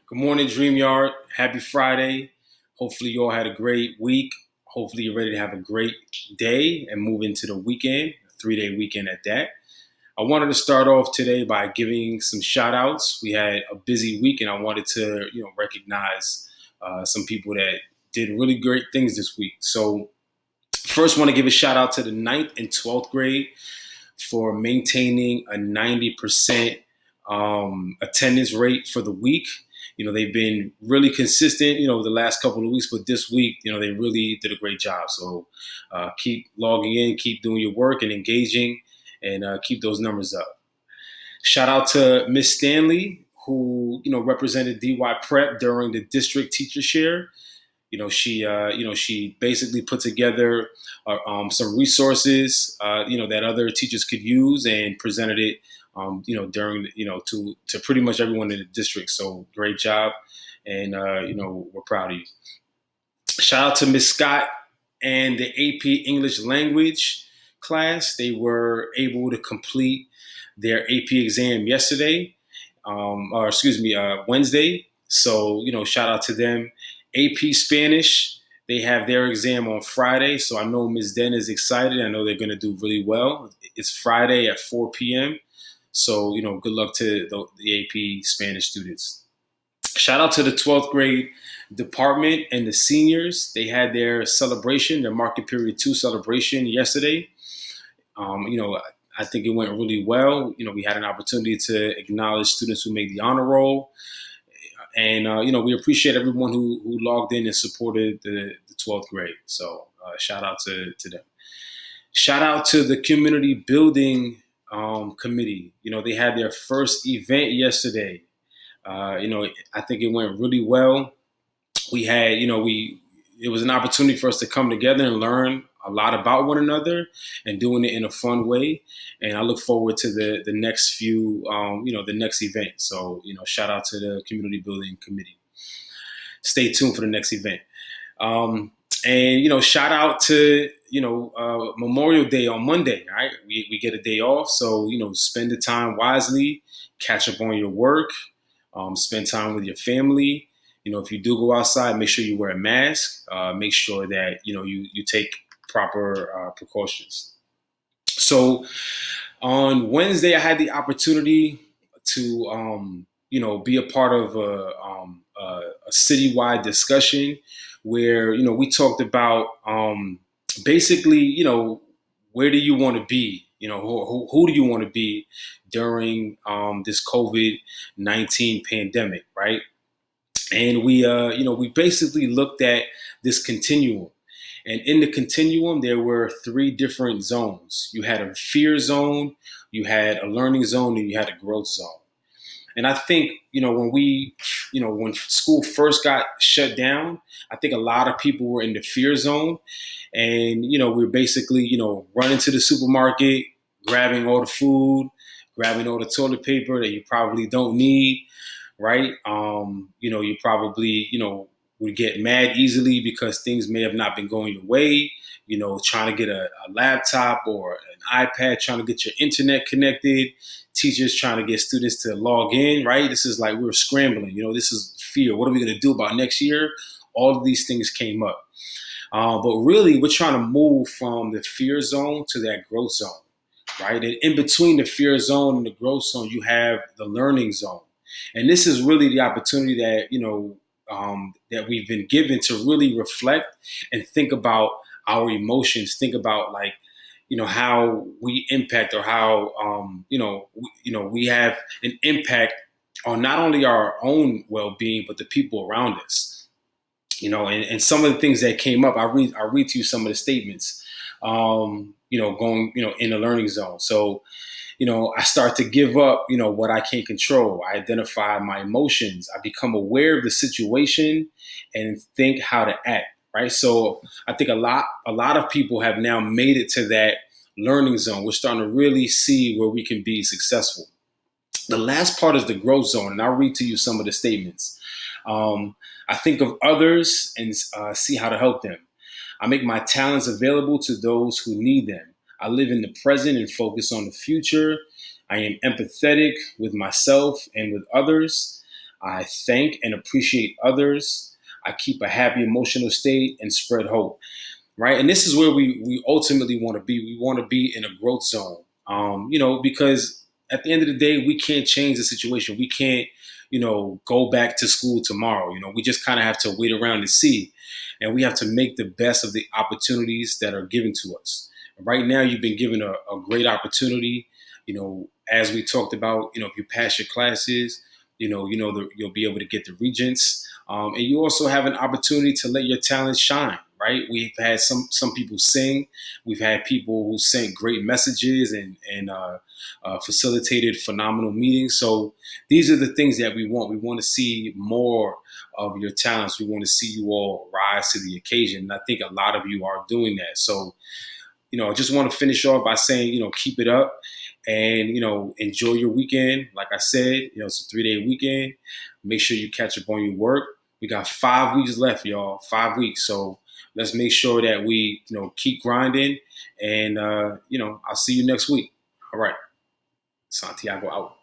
Good morning, DreamYard. Happy Friday. Hopefully, you all had a great week. Hopefully, you're ready to have a great day and move into the weekend, a 3 day weekend at that. I wanted to start off today by giving some shout outs. We had a busy week, and I wanted to, recognize some people that did really great things this week. So, first, want to give a shout out to the ninth and 12th grade for maintaining a 90% attendance rate for the week. They've been really consistent, the last couple of weeks, but this week, they really did a great job. So keep logging in, keep doing your work and engaging, and keep those numbers up. Shout out to Miss Stanley, who, represented DY Prep during the district teacher share. She basically put together some resources, that other teachers could use and presented it, during, to pretty much everyone in the district. So great job. And, we're proud of you. Shout out to Miss Scott and the AP English language class. They were able to complete their AP exam yesterday, Wednesday. So, shout out to them. AP Spanish, they have their exam on Friday. So I know Ms. Den is excited. I know they're going to do really well. It's Friday at 4 p.m. So, good luck to the AP Spanish students. Shout out to the 12th grade department and the seniors. They had their celebration, their market period 2 celebration yesterday. I think it went really well. We had an opportunity to acknowledge students who made the honor roll. And, we appreciate everyone who logged in and supported the 12th grade. So shout out to them. Shout out to the community building committee. They had their first event yesterday. I think it went really well. We had, it was an opportunity for us to come together and learn a lot about one another and doing it in a fun way. And I look forward to the next few, the next event. So, shout out to the community building committee. Stay tuned for the next event. And shout out to, Memorial Day on Monday, right? We get a day off. So, spend the time wisely, catch up on your work, spend time with your family. If you do go outside, make sure you wear a mask. Make sure that, you take proper precautions. So on Wednesday, I had the opportunity to, be a part of a citywide discussion where, we talked about basically, where do you want to be? Who do you want to be during this COVID-19 pandemic, right? And we basically looked at this continuum. And in the continuum, there were 3 different zones. You had a fear zone, you had a learning zone, and you had a growth zone. And I think, when school first got shut down, I think a lot of people were in the fear zone. And, we were basically, running to the supermarket, grabbing all the food, grabbing all the toilet paper that you probably don't need, right? You probably, would get mad easily because things may have not been going your way, trying to get a laptop or an iPad, trying to get your internet connected, teachers trying to get students to log in, right? This is like we're scrambling, this is fear. What are we going to do about next year? All of these things came up. But really, we're trying to move from the fear zone to that growth zone, right? And in between the fear zone and the growth zone, you have the learning zone. And this is really the opportunity that, that we've been given to really reflect and think about our emotions, think about how we impact or how, we have an impact on not only our own well-being, but the people around us, and some of the things that came up, I'll read to you some of the statements, going, in the learning zone. So, I start to give up, what I can't control. I identify my emotions. I become aware of the situation and think how to act. Right. So I think a lot of people have now made it to that learning zone. We're starting to really see where we can be successful. The last part is the growth zone. And I'll read to you some of the statements. I think of others and see how to help them. I make my talents available to those who need them. I live in the present and focus on the future. I am empathetic with myself and with others. I thank and appreciate others. I keep a happy emotional state and spread hope. Right, and this is where we ultimately want to be. We want to be in a growth zone. Because at the end of the day, we can't change the situation. We can't, go back to school tomorrow. We just kind of have to wait around and see, and we have to make the best of the opportunities that are given to us. Right now, you've been given a great opportunity. As we talked about, if you pass your classes, you'll be able to get the regents, and you also have an opportunity to let your talent shine. Right, we've had some people sing, we've had people who sent great messages and facilitated phenomenal meetings. So these are the things that we want. We want to see more of your talents. We want to see you all rise to the occasion. And I think a lot of you are doing that. So I just want to finish off by saying, keep it up and, enjoy your weekend. Like I said, it's a 3-day weekend. Make sure you catch up on your work. We got 5 weeks left, y'all, 5 weeks. So let's make sure that we, keep grinding and, I'll see you next week. All right. Santiago out.